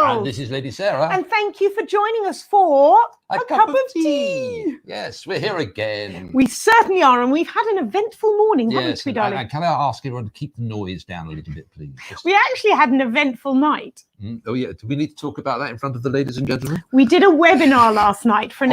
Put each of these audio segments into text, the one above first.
Charles. And this is Lady Sarah. And thank you for joining us for a cup of tea. Yes, we're here again. We certainly are, and we've had an eventful morning, haven't we, darling? And can I ask everyone to keep the noise down a little bit, please? We actually had an eventful night. Oh, yeah. Do we need to talk about that in front of the ladies and gentlemen? We did a webinar last night for an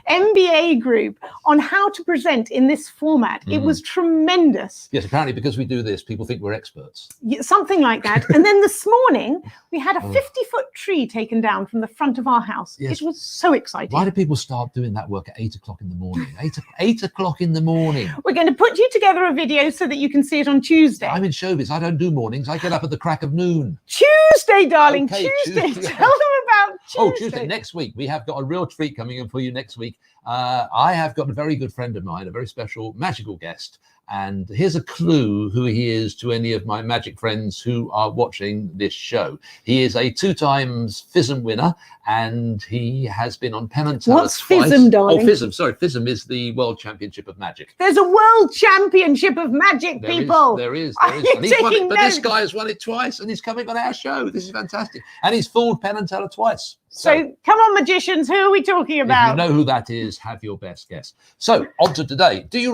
MBA group on how to present in this format. It was tremendous. Yes, apparently because we do this, people think we're experts. Yeah, something like that. And then this morning, we had a 50-foot tree taken down from the front of our house. Yes. It was so exciting. Why do people start doing that work at 8 o'clock in the morning? 8 o'clock in the morning. We're going to put you together a video so that you can see it on Tuesday. I'm in showbiz. I don't do mornings. I get up at the crack of noon. Tuesday, darling. Okay, Tuesday. Tell them about Tuesday. Oh, Tuesday. Next week. We have got a real treat coming in for you next week. I have got a very good friend of mine, a very special magical guest. And here's a clue who he is to any of my magic friends who are watching this show. He is a 2-time FISM winner, and he has been on Penn and Teller What's twice. FISM, darling? Oh, FISM. Sorry, FISM is the World Championship of Magic. There's a World Championship of Magic, people. There is. Are you taking but notes? this guy has won it twice, and he's coming on our show. This is fantastic. And he's fooled Penn and Teller twice. So come on, magicians, who are we talking about? If you know who that is, have your best guess. So on to today. Do you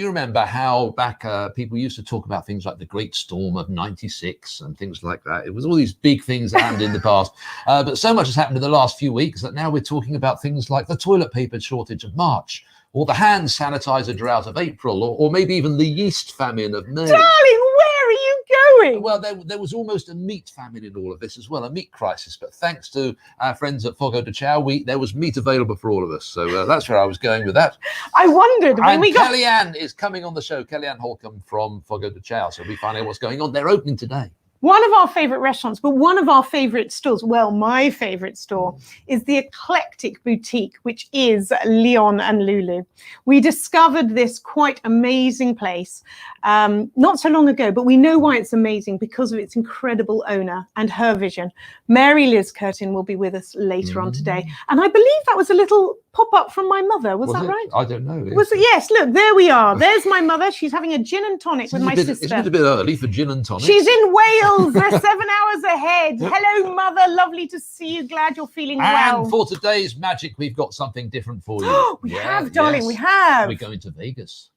remember how back people used to talk about things like the Great Storm of '96 and things like that? It was all these big things that happened in the past. But so much has happened in the last few weeks that now we're talking about things like the toilet paper shortage of March, or the hand sanitizer drought of April, or maybe even the yeast famine of May. Darling, where are you going? Well, there was almost a meat famine in all of this as well, a meat crisis. But thanks to our friends at Fogo de Chao, there was meat available for all of us. So that's where I was going with that. I wondered when we got... Kellie Ann is coming on the show, Kellie Ann Holcomb from Fogo de Chao. So we find out what's going on. They're opening today. One of our favorite restaurants, but one of our favorite stores, well, my favorite store, is the eclectic boutique, which is Leon and Lulu. We discovered this quite amazing place not so long ago, but we know why it's amazing because of its incredible owner and her vision. Mary Liz Curtin will be with us later on today. And I believe that was a little pop-up from my mother. Was that right? I don't know. Was it? Yes, look, there we are. There's my mother. She's having a gin and tonic with my sister. Isn't it a bit early for gin and tonic? She's in Wales. They're 7 hours ahead. Hello, mother. Lovely to see you. Glad you're feeling well. And for today's magic, we've got something different for you. We have, darling. We have. We're going to Vegas.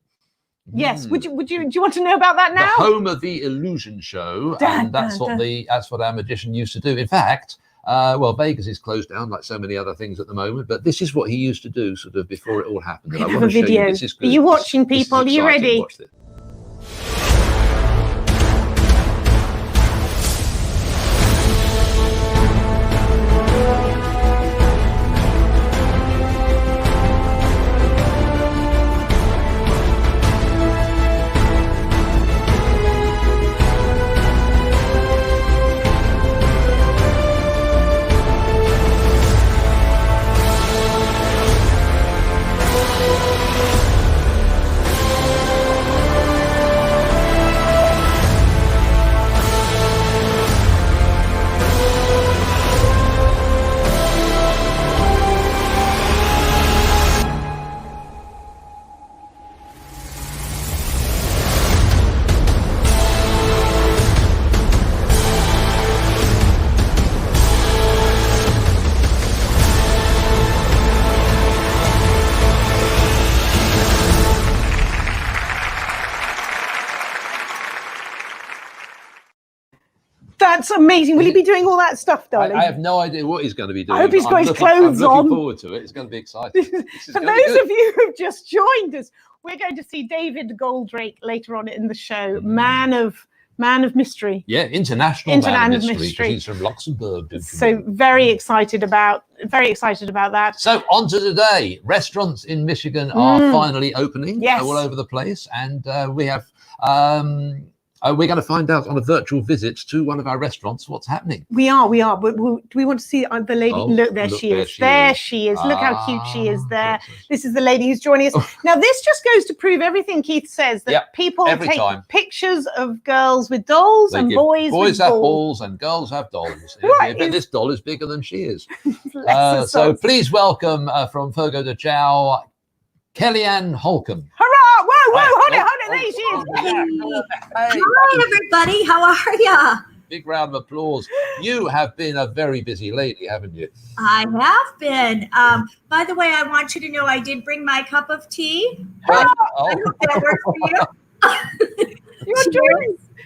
Yes. Do you want to know about that now? The home of the illusion show, and that's what our magician used to do. In fact, well, Vegas is closed down like so many other things at the moment, but this is what he used to do sort of before it all happened. I have a video. Are you watching, people? Are you ready? Watch this. That's amazing. Will he be doing all that stuff, darling? I have no idea what he's going to be doing. I hope he's got his clothes on. I'm looking forward to it. It's going to be exciting. For those of you who've just joined us, we're going to see David Goldrake later on in the show. Man of mystery. Yeah, international man of mystery. He's from Luxembourg. So very excited about that. So on to today. Restaurants in Michigan are finally opening all over the place, and we have. We're going to find out on a virtual visit to one of our restaurants what's happening. We are. But do we want to see the lady? Look, there she is. There she is. Look how cute she is there. This is the lady who's joining us. Now, this just goes to prove everything Keith says, that people take pictures of girls with dolls and boys with have balls. balls and girls have dolls. Right. This doll is bigger than she is. So please welcome from Fogo de Chao, Kellie Ann Holcomb. Hurrah! Whoa, hold it, there she is. Hi, everybody. How are ya? Big round of applause. You have been a very busy lady, haven't you? I have been. By the way, I want you to know I did bring my cup of tea. Oh. I hope that works for you. You're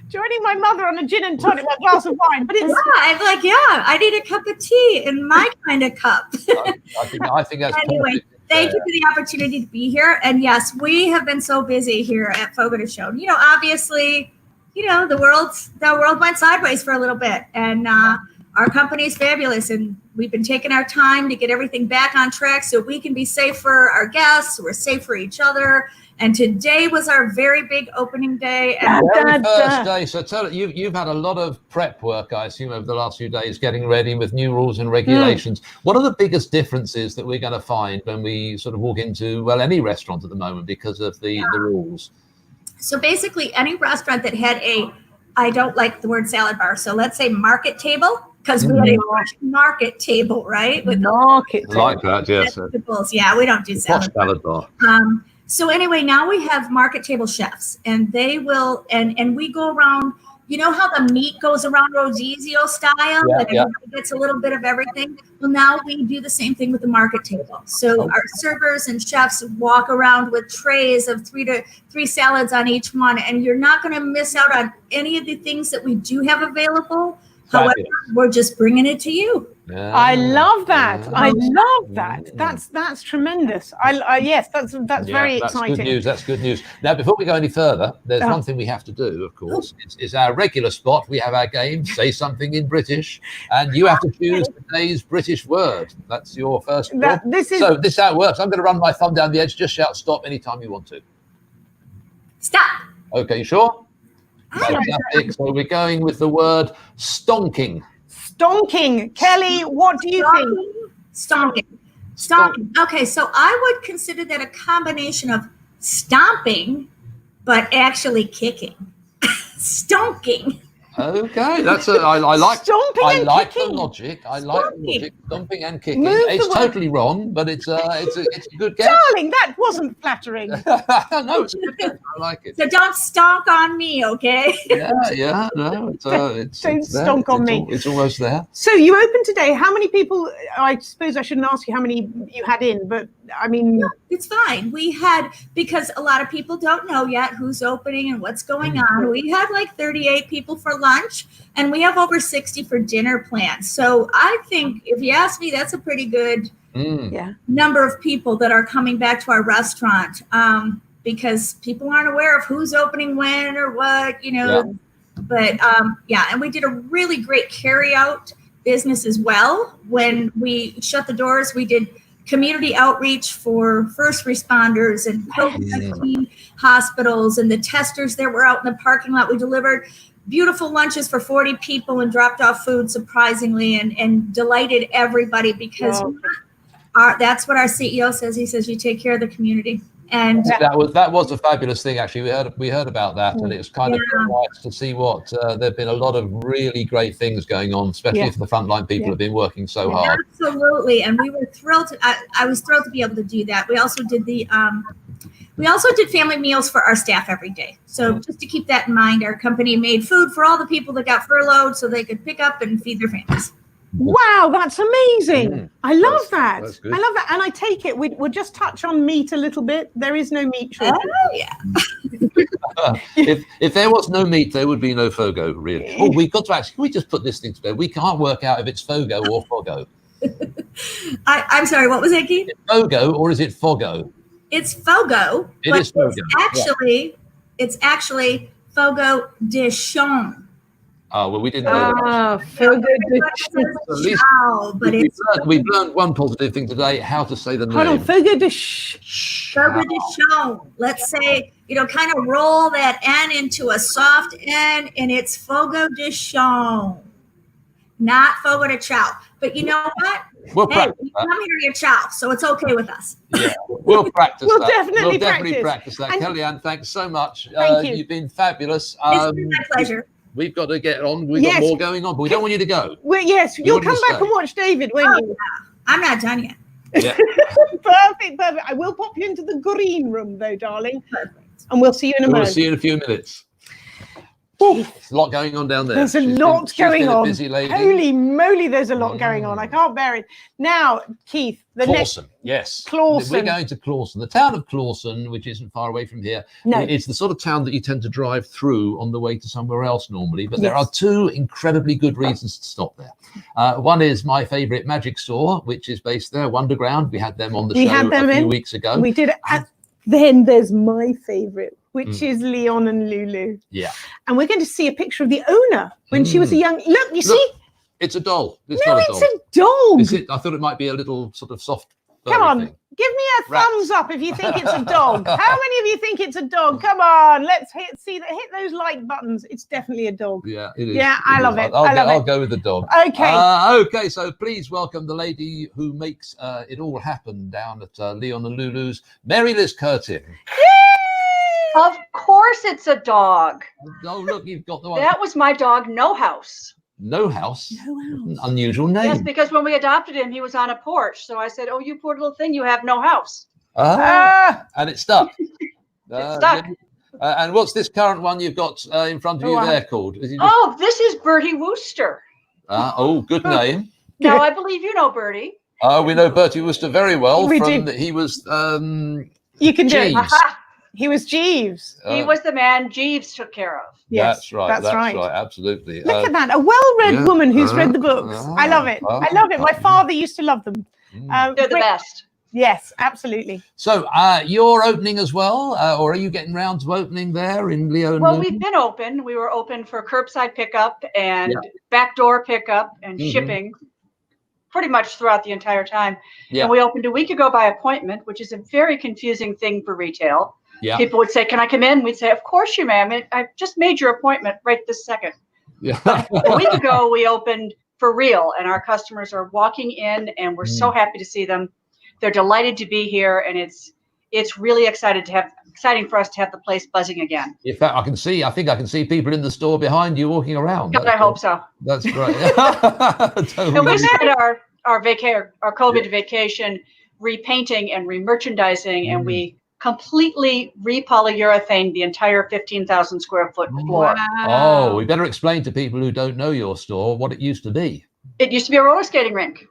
joining my mother on a gin and tonic, a glass of wine. But it's I'm like, I need a cup of tea in my kind of cup. I think that's anyway. perfect. Thank you for the opportunity to be here. And yes, we have been so busy here at Fogo de Chao. Obviously, the world went sideways for a little bit, and our company is fabulous, and we've been taking our time to get everything back on track so we can be safe for our guests. We're safe for each other. And today was our very big opening day. And very first day. So tell you've had a lot of prep work, I assume, over the last few days, getting ready with new rules and regulations. What are the biggest differences that we're going to find when we sort of walk into, any restaurant at the moment because of the rules? So basically, any restaurant that had I don't like the word salad bar, so let's say market table, because we had a market table, right? With market table. I like that, yes. Vegetables. Yeah, we don't do salad bar. So anyway, now we have market table chefs, and they will, and we go around, how the meat goes around Rosizio style, and everybody gets a little bit of everything. Well, now we do the same thing with the market table. So our servers and chefs walk around with trays of three salads on each one, and you're not going to miss out on any of the things that we do have available. However, we're just bringing it to you. Yeah. I love that. I love that. That's tremendous. Yes, that's very exciting. Good news. That's good news. Now, before we go any further, there's one thing we have to do, of course. It's our regular spot. We have our game. Say something in British, and you have to choose today's British word. That's your first job. This is how it works. I'm going to run my thumb down the edge. Just shout stop anytime you want to. Stop. Okay, you sure? Fantastic. So we're going with the word stonking. Stonking. Kellie, what do you think? Stonking. Okay, so I would consider that a combination of stomping, but actually kicking. Stonking. Okay, that's I like stomping. I like kicking. the logic. I like the logic. Stomping and kicking. It's totally wrong, but it's a good guess. Darling, that wasn't flattering. No, it's a good guess. I like it. So don't stonk on me, okay? Yeah, no, it's don't stonk on me. It's almost there. So you opened today. How many people? I suppose I shouldn't ask you how many you had in, but I mean, no, it's fine. We had, because a lot of people don't know yet who's opening and what's going on. We had like 38 people for lunch, and we have over 60 for dinner plans. So I think, if you ask me, that's a pretty good number of people that are coming back to our restaurant, because people aren't aware of who's opening when or what, But and we did a really great carry-out business as well. When we shut the doors, we did community outreach for first responders and COVID-19 hospitals, and the testers that were out in the parking lot. We delivered beautiful lunches for 40 people and dropped off food surprisingly, and delighted everybody, because that's what our CEO says. He says, you take care of the community. And that was a fabulous thing, actually. We heard about that, and it's kind of nice to see what there've been a lot of really great things going on, especially for the frontline people have been working so hard. Absolutely, and we were thrilled. I was thrilled to be able to do that. We also did family meals for our staff every day. So just to keep that in mind, our company made food for all the people that got furloughed so they could pick up and feed their families. Wow, that's amazing. I love that. That's good. I love that. And I take it, we'll just touch on meat a little bit. There is no meat shortage. Oh, yeah. If there was no meat, there would be no Fogo, really. Oh, we've got to actually, can we just put this thing together? We can't work out if it's Fogo or Fogo. I'm sorry, what was that, Keith? Is it Fogo or is it Fogo? It's Fogo. It is Fogo. It's actually Fogo de Chao. Oh, well, we didn't know that. Fogo de Chao. But we've learned one positive thing today, how to say the name. Hold on, Fogo de Fogo de Chao. Let's say, kind of roll that N into a soft N, and it's Fogo de Chao, not Fogo de Chao. But you know what? We'll practice you come here, you chow, so it's okay with us. Yeah, we'll practice We'll that. definitely practice that. Kellie Ann, thanks so much. Thank you. You've been fabulous. It's been my pleasure. We've got to get on. We've got more going on, but we don't want you to go. Well, yes, you'll come back and watch David, won't you? Yeah. I'm not done yet. Yeah. Perfect. I will pop you into the green room, though, darling. Perfect. And we'll see you in a moment. We'll see you in a few minutes. There's a lot going on down there. There's a lot going she's been on. A busy lady. Holy moly, there's a lot going on. I can't bear it. Now, Keith, the next. Clawson, yes. Clawson. We're going to Clawson. The town of Clawson, which isn't far away from here. No. It's the sort of town that you tend to drive through on the way to somewhere else normally. But there Yes. are two incredibly good reasons to stop there. One is my favourite Magic Store, which is based there, Wonderground. We had them on the show a few weeks ago. We did it. Then there's my favourite, which is Leon and Lulu. Yeah. And we're going to see a picture of the owner when she was a young. Look, you see? It's a doll. It's No, not a it's doll. a dog. Is it? I thought it might be a little sort of soft. Come on, thing. give me a Rats. thumbs up if you think it's a dog. How many of you think it's a dog? Come on, let's hit those like buttons. It's definitely a dog. Yeah, it is. Yeah, I love it. I'll go with the dog. Okay. Okay, so please welcome the lady who makes it all happen down at Leon and Lulu's, Mary Liz Curtin. Of course it's a dog. Oh, look, you've got the one. That was my dog, No House. No House. No house. Unusual name. Yes, because when we adopted him, he was on a porch. So I said, oh, you poor little thing, you have no house. And it stuck. It stuck. And what's this current one you've got in front of you there called? Is it just, Oh, this is Bertie Wooster. good name. Now, I believe you know Bertie. We know Bertie Wooster very well. We do. He was You can do it. Jeeves. He was Jeeves. He was the man Jeeves took care of. Yes, that's right. That's right. Absolutely. Look at that. A well-read yeah. woman who's read the books. I love it. I love it. My father used to love them. They're the best. Yes, absolutely. So you're opening as well, or are you getting round to opening there in Leon? Well, we've been open. We were open for curbside pickup and backdoor pickup and shipping pretty much throughout the entire time. Yeah. And we opened a week ago by appointment, which is a very confusing thing for retail. Yeah. People would say, can I come in? We'd say, of course you may. I mean, I just made your appointment right this second. Yeah. A week ago, we opened for real, and our customers are walking in, and we're so happy to see them. They're delighted to be here, and it's really exciting for us to have the place buzzing again. In fact, I think I can see people in the store behind you walking around. God, I hope so. That's great. Totally. And we spent our COVID vacation repainting and remerchandising, and we completely repolyurethane the entire 15,000 square foot floor. Wow. Oh, we better explain to people who don't know your store what it used to be. It used to be a roller skating rink.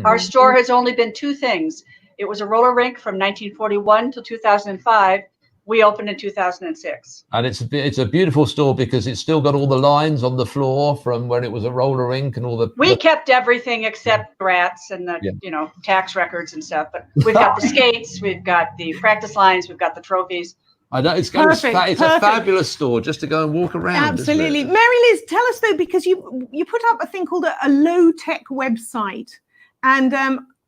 Our store has only been two things. It was a roller rink from 1941 till 2005. We opened in 2006. And it's a beautiful store because it's still got all the lines on the floor from when it was a roller rink and all the. We kept everything except rats and the tax records and stuff. But we've got the skates, we've got the practice lines, we've got the trophies. I know it's Perfect, a fabulous store just to go and walk around. Absolutely. Mary Liz, tell us though, because you put up a thing called a low-tech website, and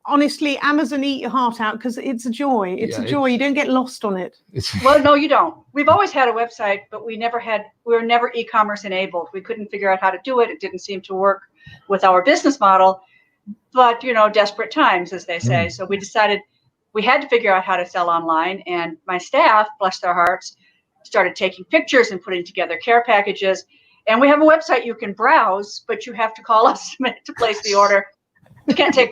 honestly, Amazon eat your heart out because it's a joy. It's a joy. You don't get lost on it. Well, no, you don't. We've always had a website, but we were never e-commerce enabled. We couldn't figure out how to do it. It didn't seem to work with our business model, but desperate times, as they say. So we decided we had to figure out how to sell online, and my staff, bless their hearts, started taking pictures and putting together care packages. And we have a website you can browse, but you have to call us to place the order. We can't take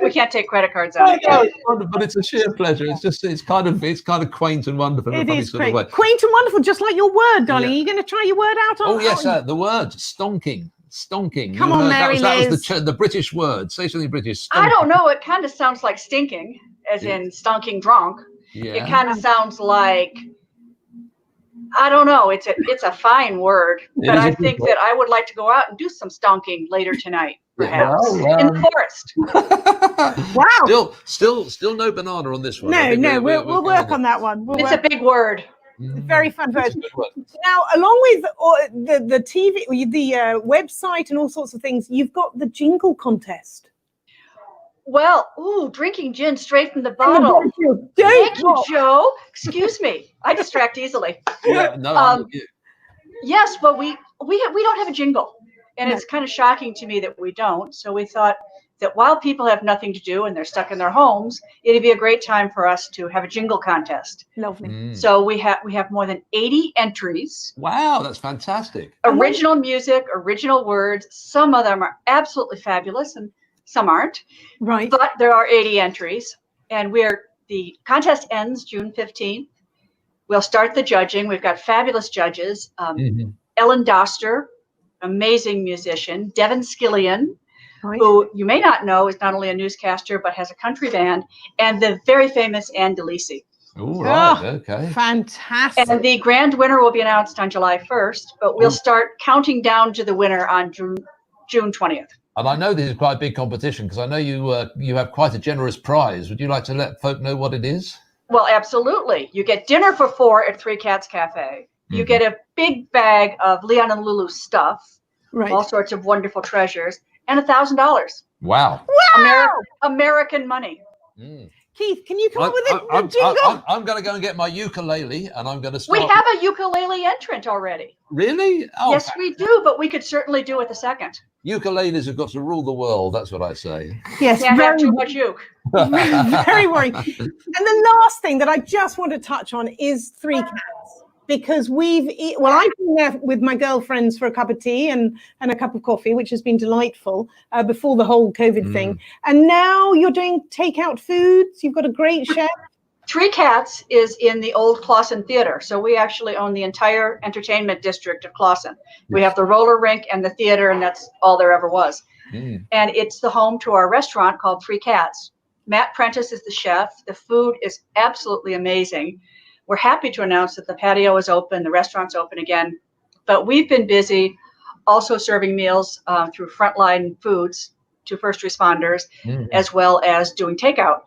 credit cards out. But it's a sheer pleasure. It's kind of quaint and wonderful. It is great. Quaint and wonderful, just like your word, darling. Yeah. Are you going to try your word out? Oh yes, the word stonking. Stonking. Come on, Mary Liz. That was the British word. Say something British. Stonking. I don't know. It kind of sounds like stinking, as in stonking drunk. Yeah. It kind of sounds like, I don't know. It's a fine word, but I think that I would like to go out and do some stonking later tonight, perhaps, in the forest. Wow. Still no banana on this one. No, we'll work on that one. It's a big word. Very fun version. Now, along with the TV, the website, and all sorts of things, you've got the jingle contest. Well, drinking gin straight from the bottle. Thank you, Joe. Excuse me, I distract easily. Yeah, no. Yes, but we don't have a jingle, and it's kind of shocking to me that we don't. So we thought that while people have nothing to do and they're stuck in their homes, it'd be a great time for us to have a jingle contest. Lovely. So we have more than 80 entries. Wow, that's fantastic. Original music, original words. Some of them are absolutely fabulous, and some aren't. Right. But there are 80 entries, and the contest ends June 15th. We'll start the judging. We've got fabulous judges. Ellen Doster, amazing musician, Devin Skillian, Right. who you may not know is not only a newscaster but has a country band, and the very famous Ann DeLisi. All right. Oh, Okay. fantastic. And the grand winner will be announced on July 1st, but we'll start counting down to the winner on June 20th. And I know this is quite a big competition because I know you have quite a generous prize. Would you like to let folk know what it is? Well, absolutely. You get dinner for 4 at Three Cats Cafe. You get a big bag of Leon and Lulu stuff, Right. all sorts of wonderful treasures, and $1,000. Wow. American money. Mm. Keith, can you come up with a jingle? I'm going to go and get my ukulele, and I'm going to start. We have a ukulele entrant already. Really? Oh, Yes, we do, but we could certainly do it the second. ukuleles have got to rule the world. That's what I say. Yes, Can't have very, too much uke. very worried. And the last thing that I just want to touch on is Three Cats. Because I've been there with my girlfriends for a cup of tea and a cup of coffee, which has been delightful before the whole COVID thing. And now you're doing takeout foods. You've got a great chef. Three Cats is in the old Clausen Theater. So we actually own the entire entertainment district of Clausen. We have the roller rink and the theater, and that's all there ever was. And it's the home to our restaurant called Three Cats. Matt Prentice is the chef. The food is absolutely amazing. We're happy to announce that the patio is open, the restaurant's open again, but we've been busy also serving meals through Frontline Foods to first responders, as well as doing takeout.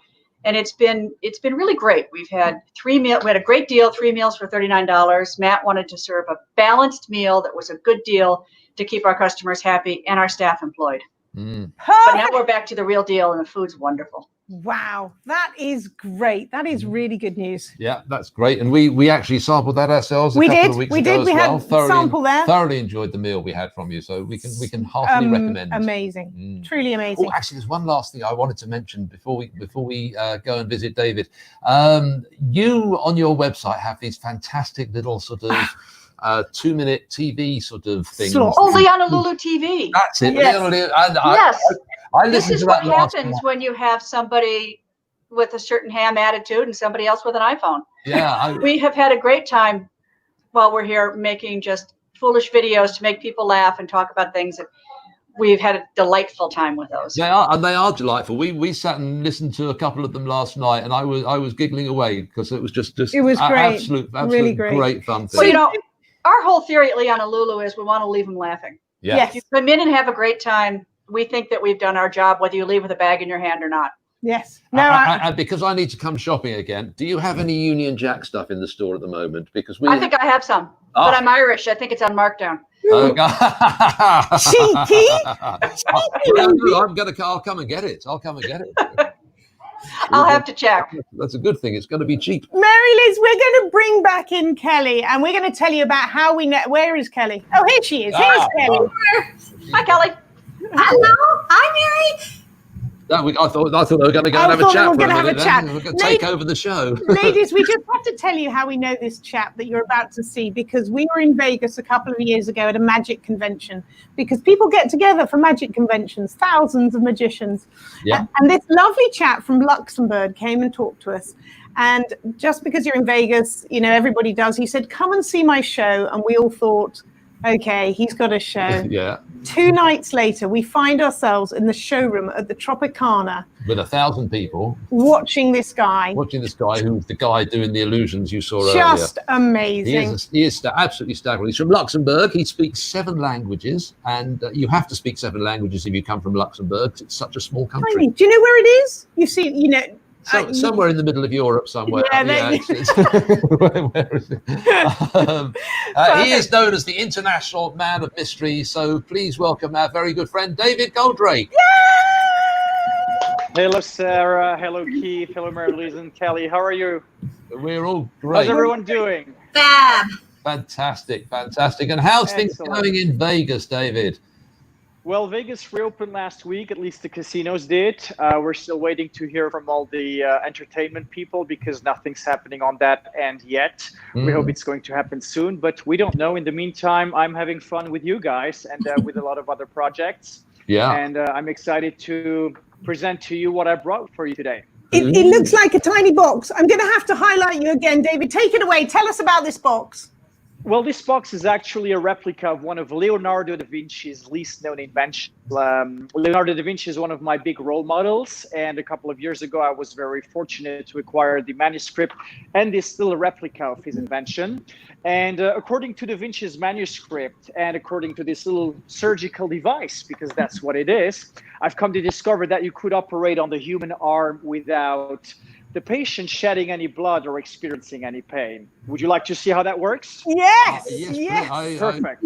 And it's been really great. We've had we had a great deal, 3 meals for $39. Matt wanted to serve a balanced meal that was a good deal to keep our customers happy and our staff employed. But now we're back to the real deal, and the food's wonderful. Wow, that is great. That is really good news. Yeah, that's great. And we actually sampled that ourselves a couple of weeks ago as well. Sample there. Thoroughly enjoyed the meal we had from you, so we can heartily recommend. Amazing, truly amazing. Oh, actually, there's one last thing I wanted to mention before we go and visit David. You on your website have these fantastic little sort of 2-minute TV sort of things. Oh, Leon and Lulu TV. That's it. Yes. Yes. I This is to what that last happens one. when you have somebody with a certain ham attitude and somebody else with an iPhone. Yeah. We have had a great time while we're here making just foolish videos to make people laugh and talk about things. We've had a delightful time with those. They are delightful. We sat and listened to a couple of them last night, and I was giggling away because it was just it was great. Absolute really great fun thing. Well, you know, our whole theory at Leon and Lulu is we want to leave them laughing. Yeah. Yes. If you come in and have a great time, we think that we've done our job, whether you leave with a bag in your hand or not. Yes. No, because I need to come shopping again. Do you have any Union Jack stuff in the store at the moment? Because I think I have some, but I'm Irish. I think it's on markdown. Cheeky. I'll come and get it. I'll have to check. That's a good thing. It's going to be cheap. Mary Liz, we're going to bring back in Kellie, and we're going to tell you about how we know. Where is Kellie? Oh, here she is. Here's Kellie. Hi, Kellie. Hello. Hi, Mary. I thought they were going to go and have a chat. We're going to have a chat. We're going to take over the show. Ladies, we just have to tell you how we know this chap that you're about to see, because we were in Vegas a couple of years ago at a magic convention, because people get together for magic conventions, thousands of magicians. Yeah. And this lovely chap from Luxembourg came and talked to us. And just because you're in Vegas, you know, everybody does. He said, come and see my show. And we all thought, okay, he's got a show. Yeah. 2 nights later, we find ourselves in the showroom at the Tropicana with 1,000 people watching this guy who's the guy doing the illusions you saw earlier. Just amazing. He is absolutely staggering. He's from Luxembourg. He speaks 7 languages, and you have to speak 7 languages if you come from Luxembourg. It's such a small country. Tiny. Do you know where it is? You see, you know. Somewhere in the middle of Europe, somewhere. Yeah, Where is it? He is known as the International Man of Mystery. So please welcome our very good friend David Goldrake. Hello, Sarah. Hello, Keith. Hello, Mary-Louise and Kellie. How are you? We're all great. How's everyone doing? Fab. Fantastic. And how's things going in Vegas, David? Well, Vegas reopened last week, at least the casinos did. We're still waiting to hear from all the entertainment people because nothing's happening on that end yet. We hope it's going to happen soon, but we don't know. In the meantime, I'm having fun with you guys and with a lot of other projects. Yeah. And I'm excited to present to you what I brought for you today. It looks like a tiny box. I'm going to have to highlight you again, David. Take it away. Tell us about this box. Well, this box is actually a replica of one of Leonardo da Vinci's least known inventions. Leonardo da Vinci is one of my big role models, and a couple of years ago, I was very fortunate to acquire the manuscript and this little replica of his invention. And according to da Vinci's manuscript, and according to this little surgical device, because that's what it is, I've come to discover that you could operate on the human arm without the patient shedding any blood or experiencing any pain. Would you like to see how that works? Yes, Yes, yes. Perfect.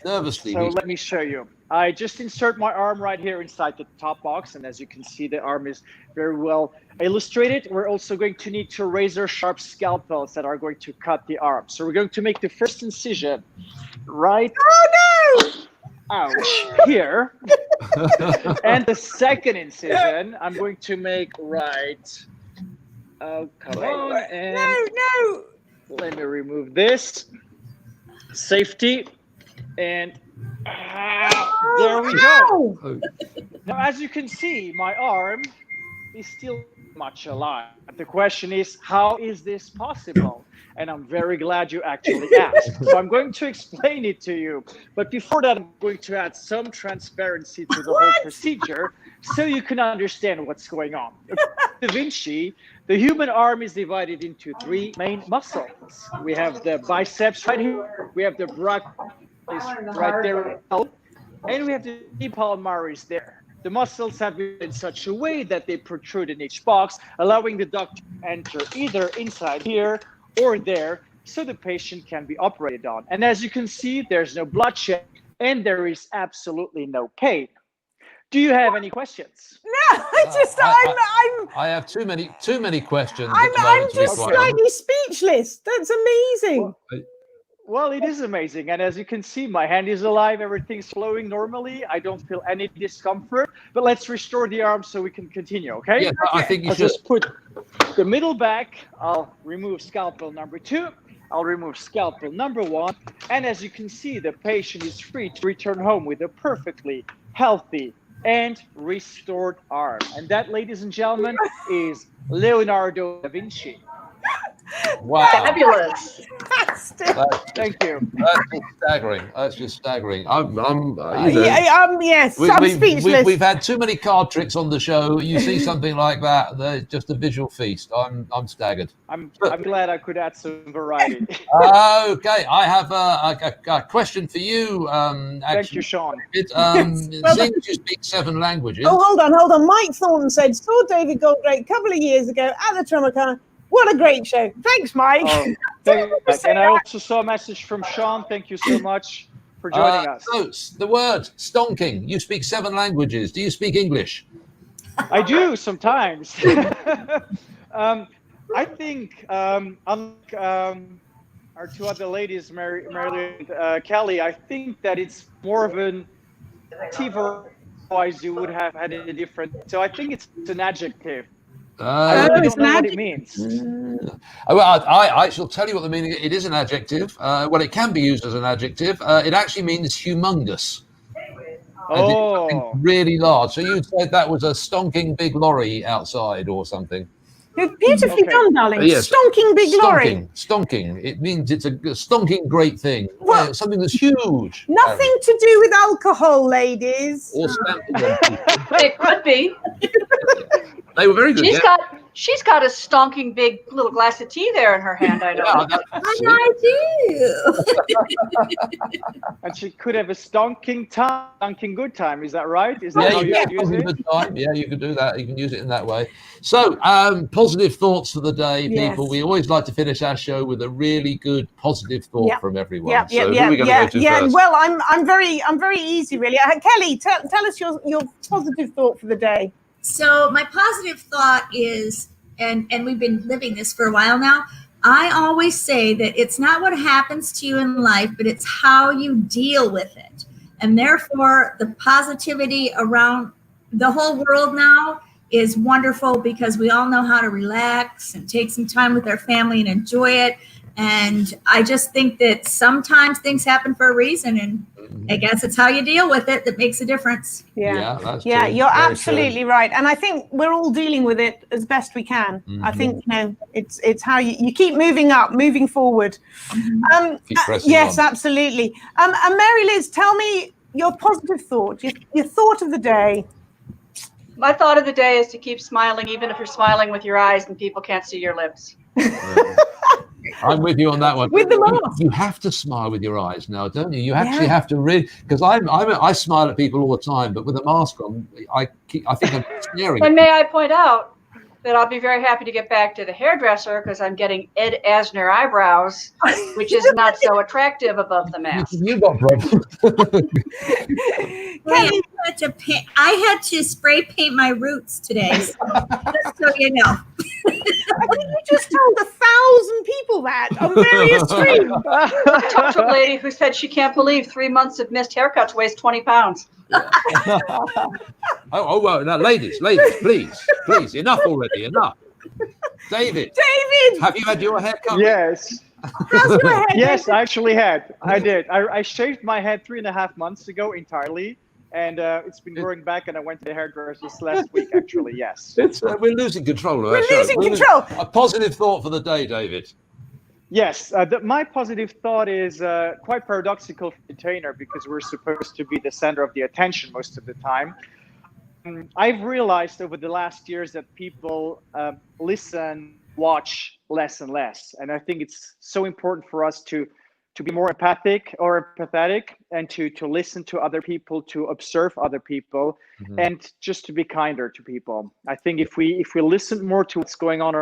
Nervously. So let me show you. I just insert my arm right here inside the top box. And as you can see, the arm is very well illustrated. We're also going to need two razor sharp scalpels that are going to cut the arm. So we're going to make the first incision right ouch, here. And the second incision, I'm going to make right. Oh, come on. And No. let me remove this. Safety. And there we go. Ow! Now, as you can see, my arm is still much alive. The question is, how is this possible? And I'm very glad you actually asked. So I'm going to explain it to you. But before that, I'm going to add some transparency to the whole procedure so you can understand what's going on. Da Vinci, the human arm is divided into three main muscles. We have the biceps right here. We have the brachialis right there. And we have the palmaris there. The muscles have been in such a way that they protrude in each box, allowing the doctor to enter either inside here or there, so the patient can be operated on. And as you can see, there's no bloodshed and there is absolutely no pain. Do you have any questions? No, I have too many questions. I'm just slightly speechless. That's amazing. Well, it is amazing. And as you can see, my hand is alive. Everything's flowing normally. I don't feel any discomfort. But let's restore the arm so we can continue, okay? Yeah, I think you I'll should. just put the middle back. I'll remove scalpel number 2. I'll remove scalpel number 1. And as you can see, the patient is free to return home with a perfectly healthy and restored arm. And that, ladies and gentlemen, is Leonardo da Vinci. Wow. Fabulous. Thank you. That's just staggering. That's just staggering. Yes, I'm speechless. We've had too many card tricks on the show. You see something like that, just a visual feast. I'm staggered. I'm glad I could add some variety. Okay, I have a question for you. Thank you, Sean. It seems you speak 7 languages. Oh, hold on. Mike Thornton said, saw David Goldrake a couple of years ago at the Tropicana. What a great show. Thanks, Mike. Oh, and I also saw a message from Sean. Thank you so much for joining us. So the word stonking. You speak 7 languages. Do you speak English? I do sometimes. I think, unlike our 2 other ladies, Mary and Kelly, I think that it's more of an adjective, otherwise you would have had a different. So I think it's an adjective. I really don't know what it means. Well, I shall tell you what the meaning. It is an adjective. Well, it can be used as an adjective. It actually means humongous. Oh, really large. So you said that was a stonking big lorry outside or something. Beautifully done, darling. Yes. Stonking big lorry. Stonking. It means it's a stonking great thing. Well, something that's huge. Nothing to do with alcohol, ladies. Or It could be. They were very good. She's got a stonking big little glass of tea there in her hand, I know. I do. and she could have a stonking good time. Is that right? Is that how you use it? Good time. Yeah, you can do that. You can use it in that way. So, positive thoughts for the day, people. Yes. We always like to finish our show with a really good positive thought from everyone. Yeah. Who are we going to go to first? Well, I'm very easy, really. Kelly, tell us your positive thought for the day. So my positive thought is, and we've been living this for a while now, I always say that it's not what happens to you in life, but it's how you deal with it. And therefore, the positivity around the whole world now is wonderful because we all know how to relax and take some time with our family and enjoy it. And I just think that sometimes things happen for a reason, and I guess it's how you deal with it that makes a difference. Yeah, that's yeah, true. you're Very absolutely right, and I think we're all dealing with it as best we can. I think it's how you keep moving up, moving forward. Keep pressing yes, on. absolutely. And Mary Liz, tell me your positive thought, your thought of the day. My thought of the day is to keep smiling, even if you're smiling with your eyes and people can't see your lips. I'm with you on that one. With the mask. You have to smile with your eyes now, don't you? You actually have to really, because I smile at people all the time, but with a mask on, I think I'm staring. And may I point out that I'll be very happy to get back to the hairdresser because I'm getting Ed Asner eyebrows, which is not so attractive above the mask. You got problems. Kellie, I had to spray paint my roots today, so just so you know. You just told 1,000 people that on various streams. I talked to a lady who said she can't believe 3 months of missed haircuts weighs 20 pounds. Well, now, ladies, please, enough already, enough. David, have you had your hair cut? Yes. How's your hair? Yes, I actually had. I did. I shaved my head 3.5 months ago entirely, and it's been growing back. And I went to the hairdresser last week. Actually, yes. We're losing control of our We're show. losing control. A positive thought for the day, David. Yes, my positive thought is quite paradoxical for entertainer because we're supposed to be the center of the attention most of the time. I've realized over the last years that people listen, watch less and less, and I think it's so important for us to be more empathetic, and to listen to other people, to observe other people, and just to be kinder to people. I think if we listen more to what's going on,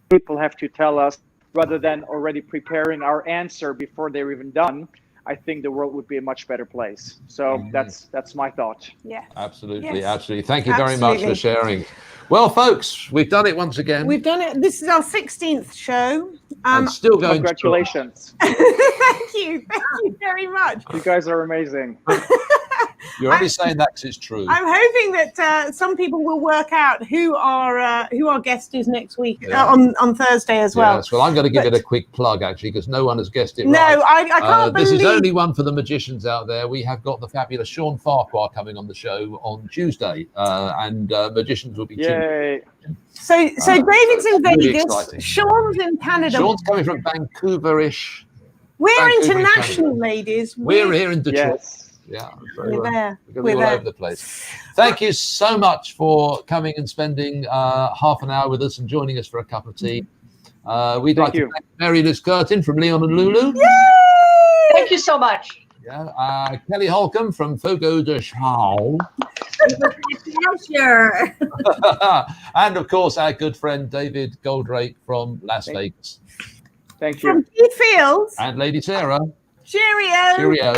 people have to tell us rather than already preparing our answer before they're even done. I think the world would be a much better place. So that's my thought. Yeah, absolutely, yes. absolutely. Thank you very much for sharing. Well, folks, we've done it once again. We've done it. This is our 16th show. And still going. Congratulations. Thank you very much. You guys are amazing. You're only saying that because it's true. I'm hoping that some people will work out who our guest is next week on Thursday as well. Yes, well, I'm going to give it a quick plug actually because no one has guessed it. No, right. I can't believe. This is only one for the magicians out there. We have got the fabulous Sean Farquhar coming on the show on Tuesday, and magicians will be tuned. So David's in really Vegas. exciting. Sean's in Canada. Sean's coming from Vancouver-ish. We're international, ladies. We're here in Detroit. Yes. Yeah, we're there. We're all over the place. Thank you so much for coming and spending half an hour with us and joining us for a cup of tea. We'd like to thank Mary Liz Curtin from Leon and Lulu. Yay! Thank you so much. Yeah, Kellie Holcomb from Fogo de Chao. Sure. And of course, our good friend David Goldrake from Las Vegas. Thank you. From Keith Fields. And Lady Sarah. Cheerio. Cheerio.